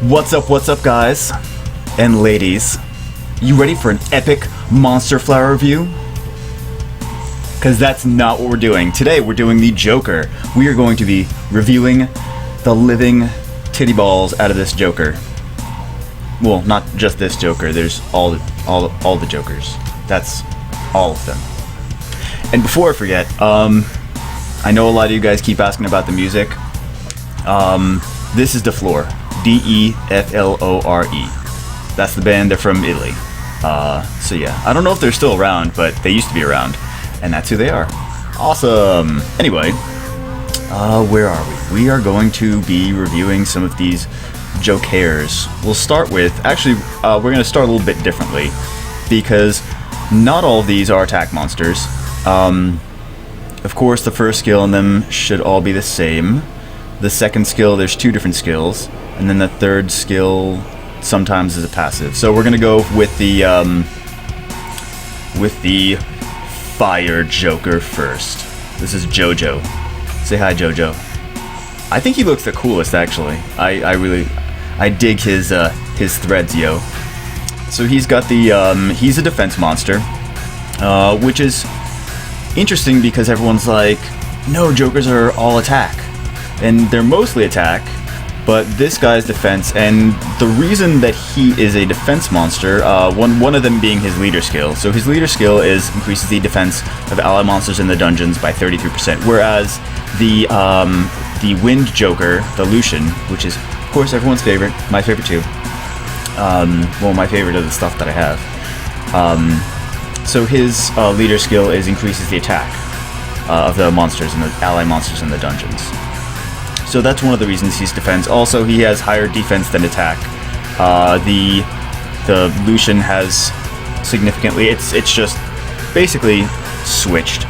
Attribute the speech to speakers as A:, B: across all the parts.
A: What's up, guys and ladies? You ready for an epic Monster Flower review? Because that's not what we're doing. Today we're doing the Joker. We are going to be reviewing the living titty balls out of this Joker. Well, not just this Joker. There's all the Jokers. That's all of them. And before I forget, I know a lot of you guys keep asking about the music. This is DeFlore. D-E-F-L-O-R-E. That's the band. They're from Italy. So yeah, I don't know if they're still around, but they used to be around, and that's who they are. Awesome. Anyway, where are we? We are going to be reviewing some of these Jokers. We'll start with, actually, we're going to start a little bit differently, because not all of these are attack monsters. Of course, the first skill in them should all be the same. The second skill, there's two different skills, and then the third skill sometimes is a passive. So we're gonna go with the Fire Joker first. This is Jojo. Say hi, Jojo. I think he looks the coolest, actually. I dig his threads, yo. So he's got the he's a defense monster, which is interesting because everyone's like, no, Jokers are all attack. And they're mostly attack, but this guy's defense, and the reason that he is a defense monster, one of them being his leader skill. So his leader skill increases the defense of allied monsters in the dungeons by 33%, whereas the Wind Joker, the Lushen, which is, of course, everyone's favorite, my favorite too, well, my favorite of the stuff that I have, so his leader skill increases the attack of the monsters and the allied monsters in the dungeons. So that's one of the reasons he's defense. Also, he has higher defense than attack. The Lushen has significantly. It's just basically switched.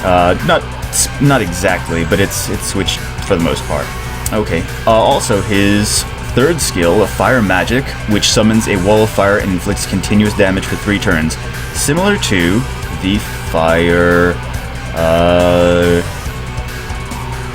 A: Not exactly, but it's switched for the most part. Okay. Also, his third skill, a Fire Magic, which summons a wall of fire and inflicts continuous damage for 3 turns, similar to the Fire.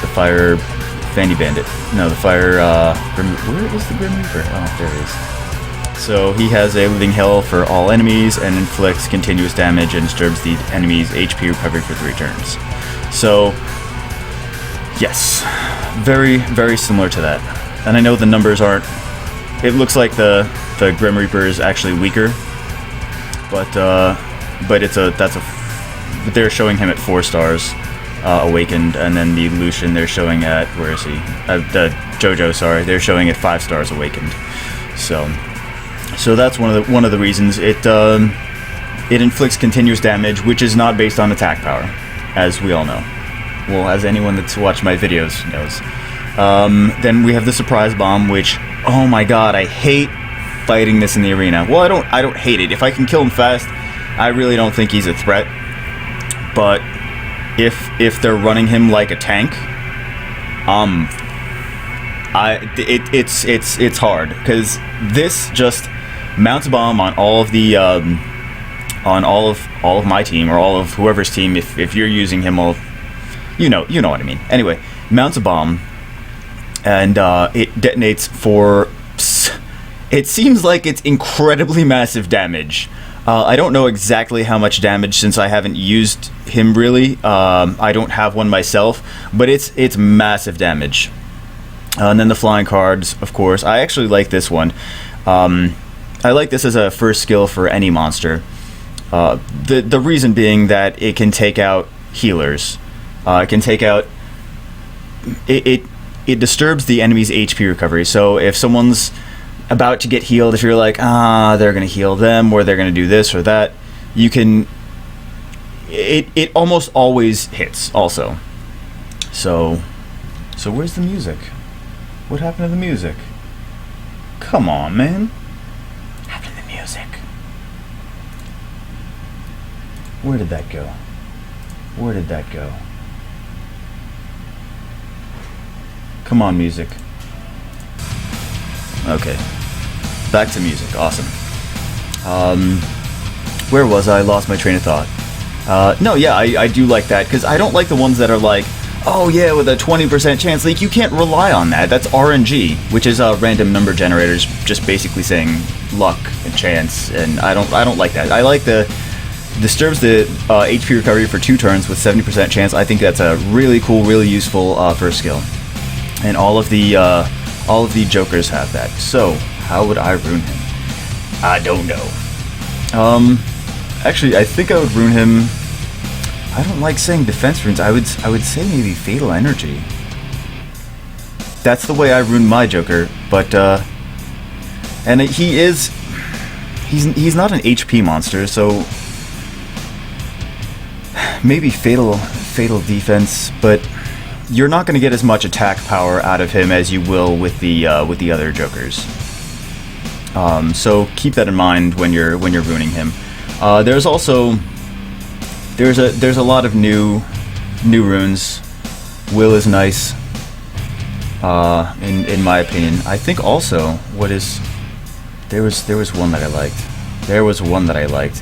A: The Fire. Fanny Bandit. No, the Fire, where is the Grim Reaper? Oh, there it is. So he has a living hell for all enemies and inflicts continuous damage and disturbs the enemy's HP recovery for 3 turns. So, yes, very, very similar to that. And I know the numbers aren't, it looks like the Grim Reaper is actually weaker, but they're showing him at 4 stars. Awakened, and then the Lushen they're showing at, where is he? The Jojo, sorry, they're showing at 5 stars awakened. So that's one of the reasons it inflicts continuous damage, which is not based on attack power, as we all know. Well, as anyone that's watched my videos knows. Then we have the Surprise Bomb, which, oh my god, I hate fighting this in the arena. Well, I don't hate it. If I can kill him fast, I really don't think he's a threat. But if they're running him like a tank, it's hard, because this just mounts a bomb on all of the on all of my team, or all of whoever's team. If you're using him, you know what I mean. Anyway, mounts a bomb, and it detonates for. It seems like it's incredibly massive damage. I don't know exactly how much damage, since I haven't used him really. I don't have one myself, but it's massive damage. And then the flying cards, of course. I actually like this one. I like this as a first skill for any monster. The reason being that it can take out healers. It can take out. It disturbs the enemy's HP recovery. So if someone's about to get healed, if you're like, they're gonna heal them, or they're gonna do this or that, you can, it almost always hits also. So where's the music? What happened to the music? Come on, man. What happened to the music? Where did that go? Where did that go? Come on, music. Okay. Back to music. Awesome. Where was I? Lost my train of thought. No, yeah, I do like that, because I don't like the ones that are like, Oh yeah, with a 20% chance. Like, you can't rely on that. That's RNG, which is random number generators, just basically saying luck and chance. And I don't like that. I like the disturbs the HP recovery for 2 turns with 70% chance. I think that's a really cool, really useful first skill. And all of the jokers have that. So how would I rune him? I don't know. Actually, I think I would rune him. I don't like saying defense runes. I would say maybe Fatal Energy. That's the way I rune my Joker, but and he's not an HP monster, so maybe fatal defense, but you're not going to get as much attack power out of him as you will with the other Jokers. So keep that in mind when you're ruining him. There's also there's a lot of new runes. Will is nice, in my opinion. I think also there was one that I liked.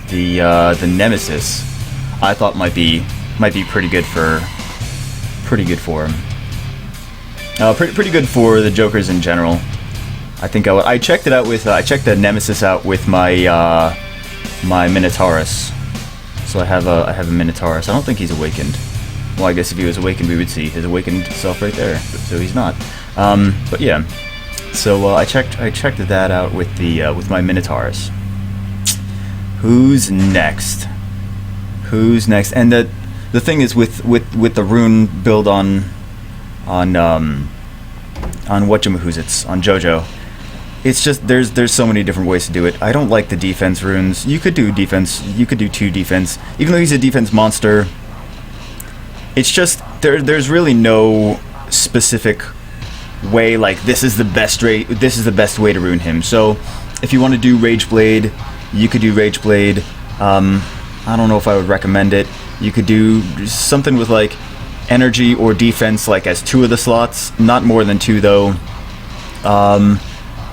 A: The Nemesis, I thought might be pretty good for him. Pretty good for the Jokers in general. I think I checked it out with I checked the Nemesis out with my my Minotaurus. So I have a Minotaurus. I don't think he's awakened. Well, I guess if he was awakened, we would see his awakened self right there. So he's not. But yeah. So I checked that out with my Minotaurus. Who's next? And the thing is with the rune build on whatchamahoots, on Jojo, it's just there's so many different ways to do it. I don't like the defense runes. You could do defense. You could do 2 defense, even though he's a defense monster. It's just there's really no specific way, like this is the best way to rune him. So if you want to do Rage Blade, you could do Rage Blade. I don't know if I would recommend it. You could do something with like energy or defense, like as 2 of the slots, not more than 2 though.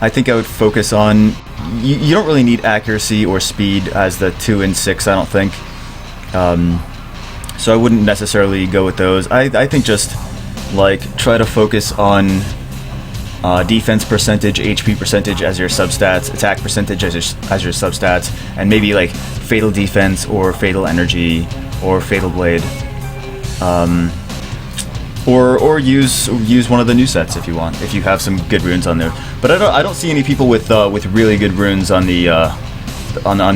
A: I think I would focus on. You don't really need accuracy or speed as the 2 and 6. I don't think. So I wouldn't necessarily go with those. I think just like try to focus on defense percentage, HP percentage as your substats, attack percentage as your substats, and maybe like fatal defense or fatal energy or fatal blade. Or use one of the new sets if you want, if you have some good runes on there. But I don't see any people with really good runes on the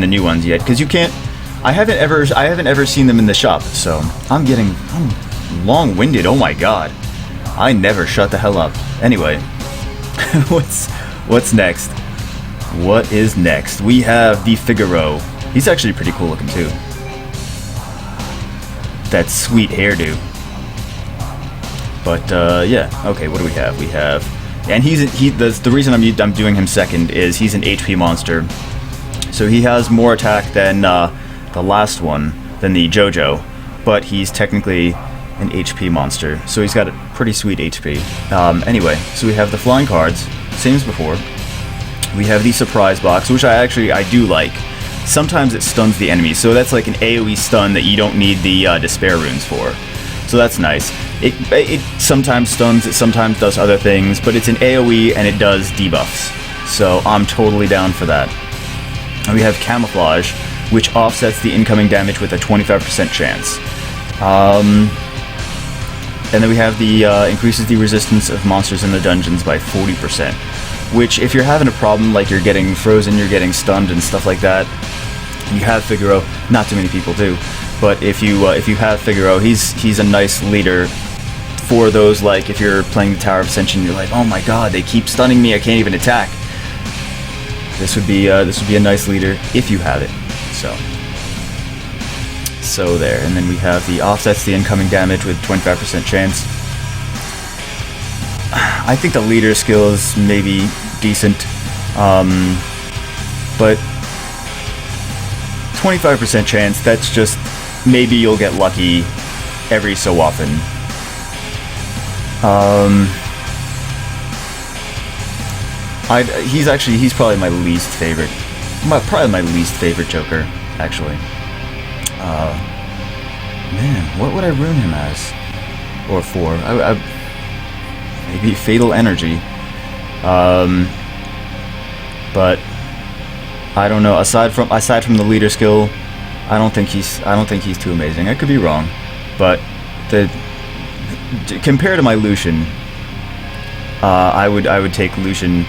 A: new ones yet, because you can't. I haven't ever seen them in the shop, so I'm long-winded. Oh my god, I never shut the hell up. Anyway, what's next? What is next? We have the Figaro. He's actually pretty cool looking too. That sweet hairdo. But yeah, okay. What do we have? We have, and the reason I'm doing him second is he's an HP monster, so he has more attack than the last one, than the Jojo, but he's technically an HP monster, so he's got a pretty sweet HP. Anyway, so we have the flying cards, same as before. We have the surprise box, which I do like. Sometimes it stuns the enemy, so that's like an AoE stun that you don't need the despair runes for. So that's nice. It sometimes stuns, it sometimes does other things, but it's an AoE and it does debuffs. So I'm totally down for that. And we have Camouflage, which offsets the incoming damage with a 25% chance. And then we have the increases the resistance of monsters in the dungeons by 40%. Which, if you're having a problem, like you're getting frozen, you're getting stunned and stuff like that, you have Figaro. Not too many people do. But if you have Figaro, he's a nice leader for those, like if you're playing the Tower of Ascension, you're like, oh my god, they keep stunning me, I can't even attack. This would be a nice leader if you have it. So there, and then we have the offsets the incoming damage with 25% chance. I think the leader skill is maybe decent, but 25% chance, that's just, maybe you'll get lucky every so often. He's probably my least favorite. Probably my least favorite Joker, actually. Man, what would I rune him as? or 4. Maybe Fatal Energy. But I don't know. Aside from the leader skill, I don't think he's too amazing. I could be wrong, but compared to my Lushen, I would take Lushen.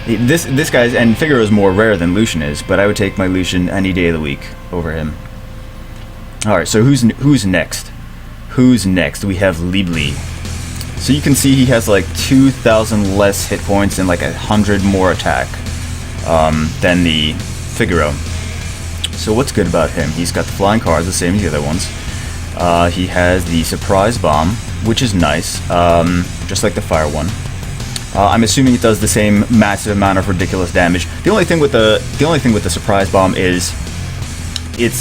A: This guy's, and Figaro is more rare than Lushen is, but I would take my Lushen any day of the week over him. All right, so who's next? Who's next? We have Liebli. So you can see he has like 2,000 less hit points and like 100 more attack than the Figaro. So what's good about him? He's got the flying cards, the same as the other ones. He has the surprise bomb, which is nice, just like the fire one. I'm assuming it does the same massive amount of ridiculous damage. The only thing with the surprise bomb is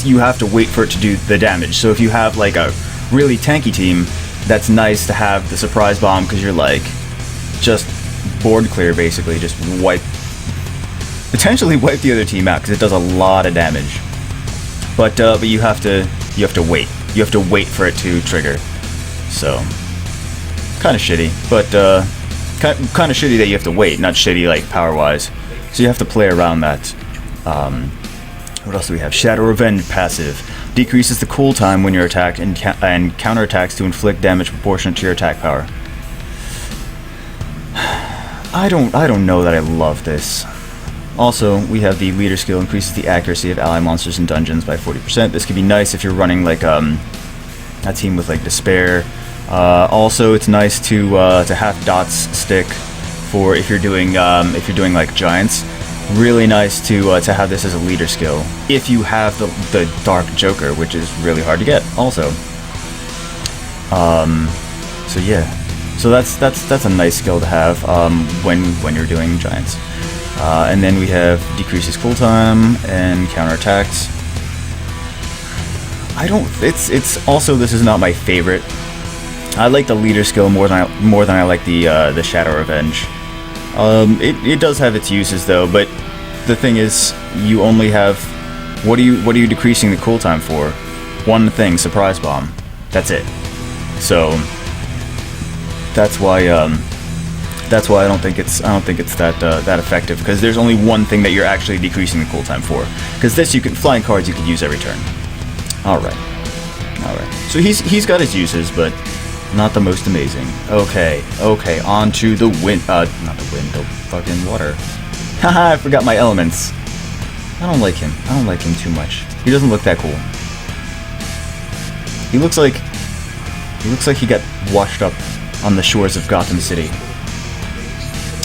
A: you have to wait for it to do the damage. So if you have like a really tanky team, that's nice to have the surprise bomb because you're like just board clear, basically, just potentially wipe the other team out because it does a lot of damage. But you have to wait. You have to wait for it to trigger. So kind of shitty, but kind of shitty that you have to wait, not shitty like power wise. So you have to play around that. What else do we have? Shadow Revenge passive. Decreases the cool time when you're attacked and counterattacks to inflict damage proportionate to your attack power. I don't know that I love this. Also, we have the leader skill, increases the accuracy of ally monsters in dungeons by 40%. This could be nice if you're running like a team with like despair. Also, it's nice to have dots stick for if you're doing like giants. Really nice to have this as a leader skill if you have the Dark Joker, which is really hard to get. Also, so yeah, so that's a nice skill to have when you're doing giants. And then we have decreases cooltime and counterattacks. It's also, this is not my favorite. I like the leader skill more than I like the Shadow Revenge. It does have its uses though, but the thing is, you only have what are you decreasing the cooltime for? One thing, surprise bomb. That's it. So that's why I don't think it's that effective, because there's only one thing that you're actually decreasing the cooltime for. Because this, flying cards you can use every turn. All right. So he's got his uses, but not the most amazing. Okay, on to the wind, not the wind, the fucking water. Haha, I forgot my elements. I don't like him too much. He doesn't look that cool. He looks like he got washed up on the shores of Gotham City.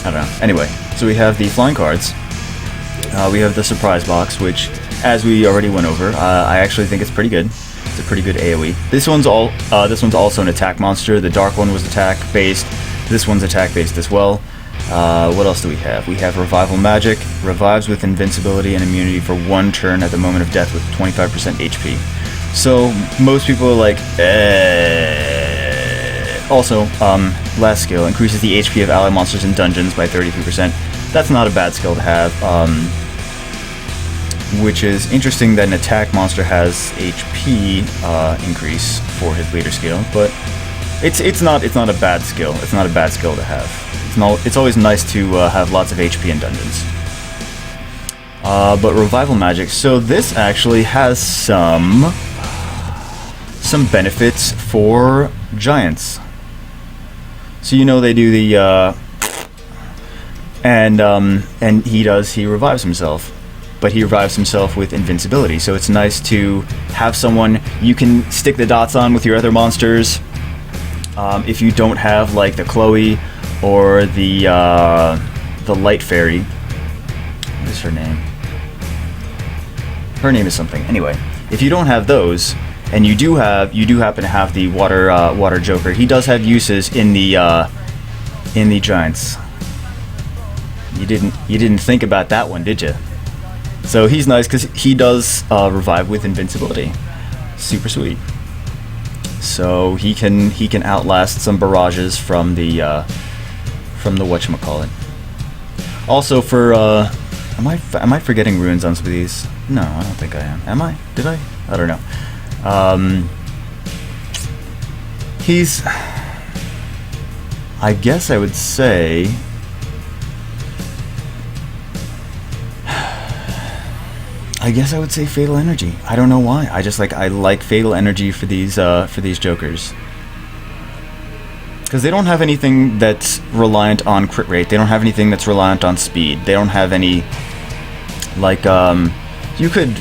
A: I don't know. Anyway, so we have the flying cards. We have the surprise box, which, as we already went over, I actually think it's pretty good. It's a pretty good AoE. This one's also an attack monster. The dark one was attack based. This one's attack based as well. What else do we have? We have revival magic. Revives with invincibility and immunity for 1 turn at the moment of death with 25% HP. So most people are like, Also, last skill, increases the HP of ally monsters in dungeons by 33%. That's not a bad skill to have. Which is interesting that an attack monster has HP increase for his leader skill, but it's not a bad skill. It's not a bad skill to have. It's always nice to have lots of HP in dungeons. But revival magic. So this actually has some benefits for giants. So they do the and he revives himself. But he revives himself with invincibility, so it's nice to have someone you can stick the dots on with your other monsters. If you don't have like the Chloe or the Light Fairy, what is her name? Her name is something. Anyway, if you don't have those, and you do happen to have the Water Joker, he does have uses in the giants. You didn't think about that one, did you? So he's nice because he does revive with invincibility. Super sweet. So he can outlast some barrages from the whatchamacallit. Also for am I forgetting runes on some of these? No, I don't think I am. Am I? Did I? I don't know. He's I guess I would say... Fatal Energy. I don't know why. I like Fatal Energy for these jokers. Because they don't have anything that's reliant on crit rate. They don't have anything that's reliant on speed. They don't have any... Like, you could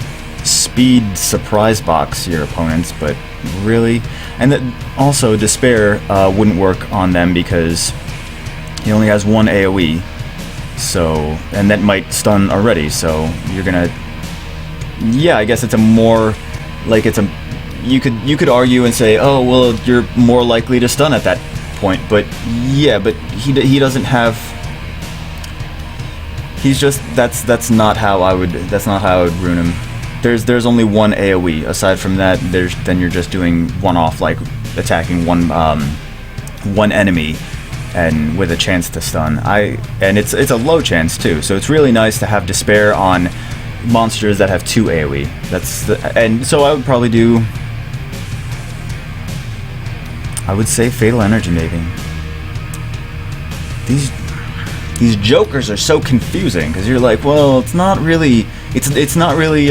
A: speed surprise box your opponents, but really... And that also, Despair wouldn't work on them because he only has one AoE. So... And that might stun already, so you're gonna... Yeah, I guess it's a more... Like, it's a... You could argue and say, oh, well, you're more likely to stun at that point, but yeah, but he doesn't have... He's just... That's not how I would rune him. There's only one AoE. Aside from that, then you're just doing one-off, like attacking one enemy and with a chance to stun. And it's a low chance too, so it's really nice to have Despair on monsters that have 2 AoE. And so I would probably do... I would say Fatal Energy, maybe. These jokers are so confusing because you're like, well, it's not really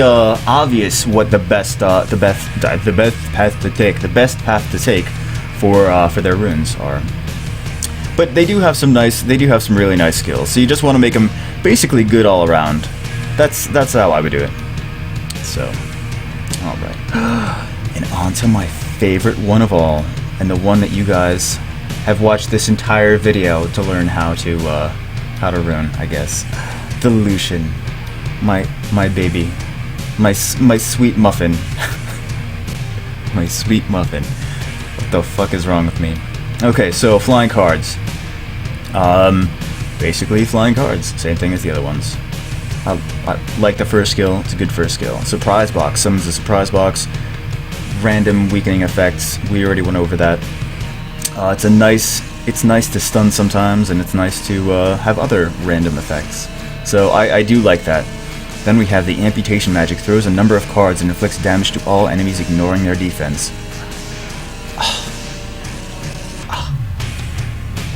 A: obvious what the best path to take for their runes are. But they do have some really nice skills. So you just want to make them basically good all around. That's how I would do it. So, all right, and on to my favorite one of all, and the one that you guys have watched this entire video to learn how to rune, I guess. The Lushen, my baby, my sweet muffin, my sweet muffin. What the fuck is wrong with me? Okay, so flying cards. Basically flying cards. Same thing as the other ones. I like the first skill. It's a good first skill. Surprise box. Summons a surprise box. Random weakening effects. We already went over that. It's nice to stun sometimes, and it's nice to have other random effects. So I do like that. Then we have the amputation magic. Throws a number of cards and inflicts damage to all enemies, ignoring their defense.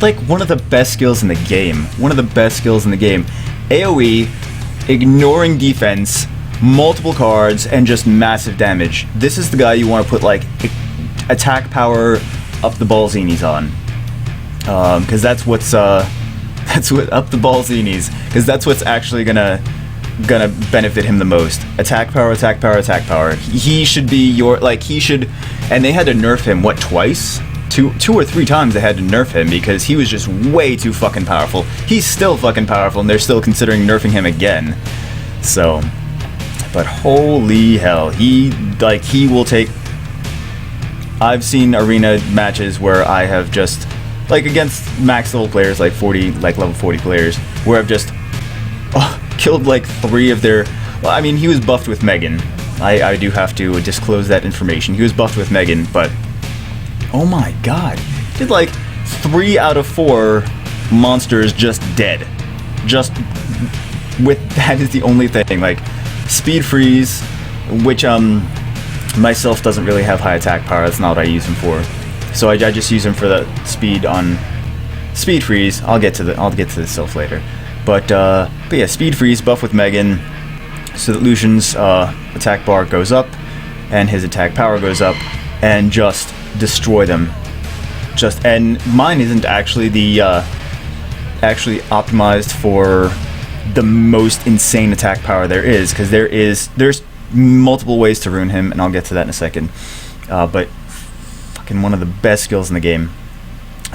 A: Like one of the best skills in the game. AoE, ignoring defense, multiple cards, and just massive damage. This is the guy you want to put like attack power up the ballsinis on, because that's what up the ballsinis, because that's what's actually gonna benefit him the most. Attack power, attack power, attack power. He should be your and they had to nerf him what, twice? Two or three times they had to nerf him because he was just way too fucking powerful. He's still fucking powerful, and they're still considering nerfing him again. So, but holy hell, he will take... I've seen arena matches where I have just, like against max level players, like level 40 players, where I've just killed like 3 of their... Well, I mean, he was buffed with Megan. I do have to disclose that information. He was buffed with Megan, but... Oh my god. Did like 3 out of 4 monsters just dead. Just with... That is the only thing. Like, Speed Freeze, which, myself doesn't really have high attack power. That's not what I use him for. So I just use him for the speed on Speed Freeze. I'll get to this self later. But yeah, Speed Freeze buff with Megan, so that Lushen's attack bar goes up and his attack power goes up, and just destroy them. And mine isn't actually the actually optimized for the most insane attack power there is, because there's multiple ways to rune him, and I'll get to that in a second. But fucking one of the best skills in the game.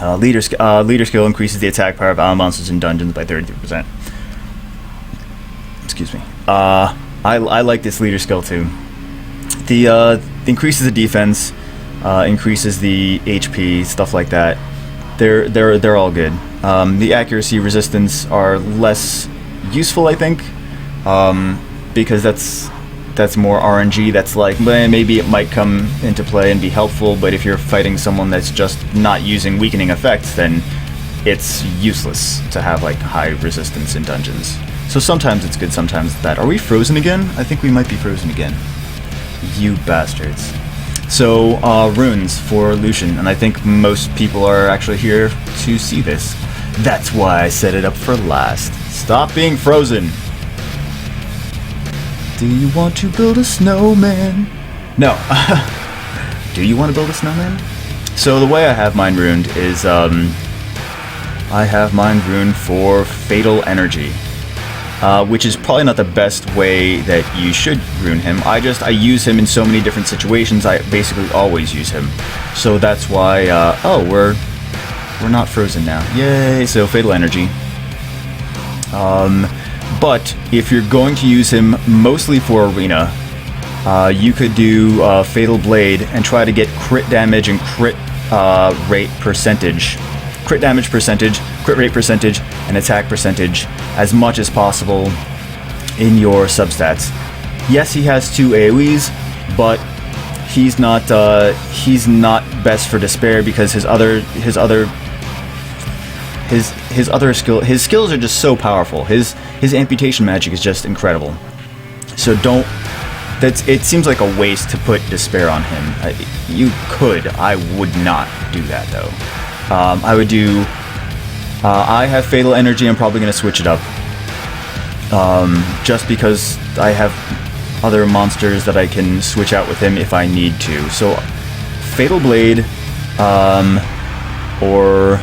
A: Leader skill increases the attack power of all monsters in dungeons by 33%. Excuse me. I like this leader skill too. The increases the defense, increases the HP, stuff like that. They're all good. The accuracy, resistance are less useful, I think, because that's more RNG. That's like, maybe it might come into play and be helpful, but if you're fighting someone that's just not using weakening effects, then it's useless to have like high resistance in dungeons. So sometimes it's good, sometimes it's bad. Are we frozen again? I think we might be frozen again. You bastards. So, runes for Lushen, and I think most people are actually here to see this. That's why I set it up for last. Stop being frozen! Do you want to build a snowman? No. Do you want to build a snowman? So the way I have mine runed is, I have mine runed for Fatal Energy. Which is probably not the best way that you should rune him. I use him in so many different situations, I basically always use him. So that's why, oh, we're not frozen now. Yay, so Fatal Energy. But if you're going to use him mostly for Arena, you could do Fatal Blade and try to get crit damage and crit rate percentage. Crit damage percentage, crit rate percentage, and attack percentage as much as possible in your substats. Yes, he has 2 AoEs, but he's not best for Despair because his skills are just so powerful. His amputation magic is just incredible. So it seems like a waste to put Despair on him. You could. I would not do that though. I would do... I have Fatal Energy. I'm probably going to switch it up. Just because I have other monsters that I can switch out with him if I need to. So, Fatal Blade, or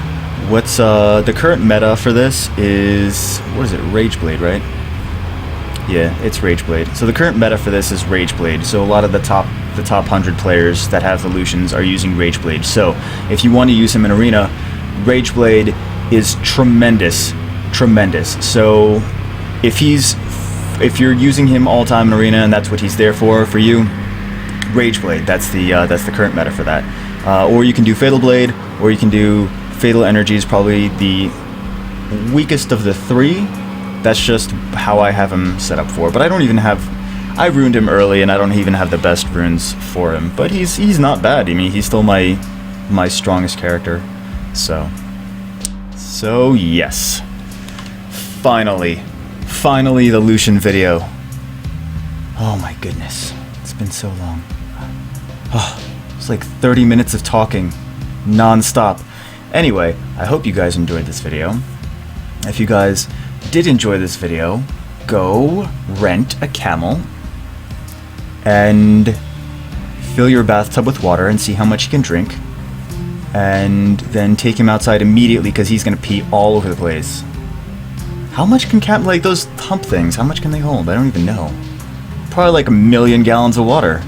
A: what's the current meta for this is... What is it? Rage Blade, right? Yeah, it's Rage Blade. So the current meta for this is Rage Blade. So a lot of the top 100 players that have the Lushens are using Rage Blade. So if you want to use him in Arena, Rage Blade is tremendous. So if you're using him all time in Arena and that's what he's there for you, Rage Blade. That's the current meta for that. Or you can do Fatal Blade, or you can do Fatal Energy is probably the weakest of the 3. That's just how I have him set up for. But I don't even have... I ruined him early, and I don't even have the best runes for him. But he's not bad. I mean, he's still my strongest character. So yes. Finally the Lushen video. Oh my goodness. It's been so long. Oh, it's like 30 minutes of talking. Non-stop. Anyway, I hope you guys enjoyed this video. If you guys did enjoy this video, go rent a camel and fill your bathtub with water and see how much you can drink, and then take him outside immediately because he's gonna pee all over the place. How much can like those hump things, how much can they hold? I don't even know. Probably like 1,000,000 gallons of water.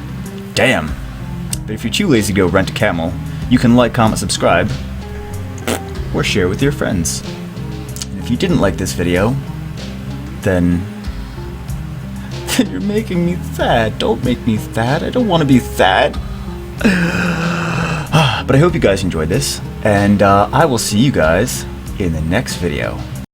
A: Damn. But if you're too lazy to go rent a camel, you can like, comment, subscribe, or share with your friends. If you didn't like this video, then you're making me sad. Don't make me sad. I don't want to be sad. But I hope you guys enjoyed this, and I will see you guys in the next video.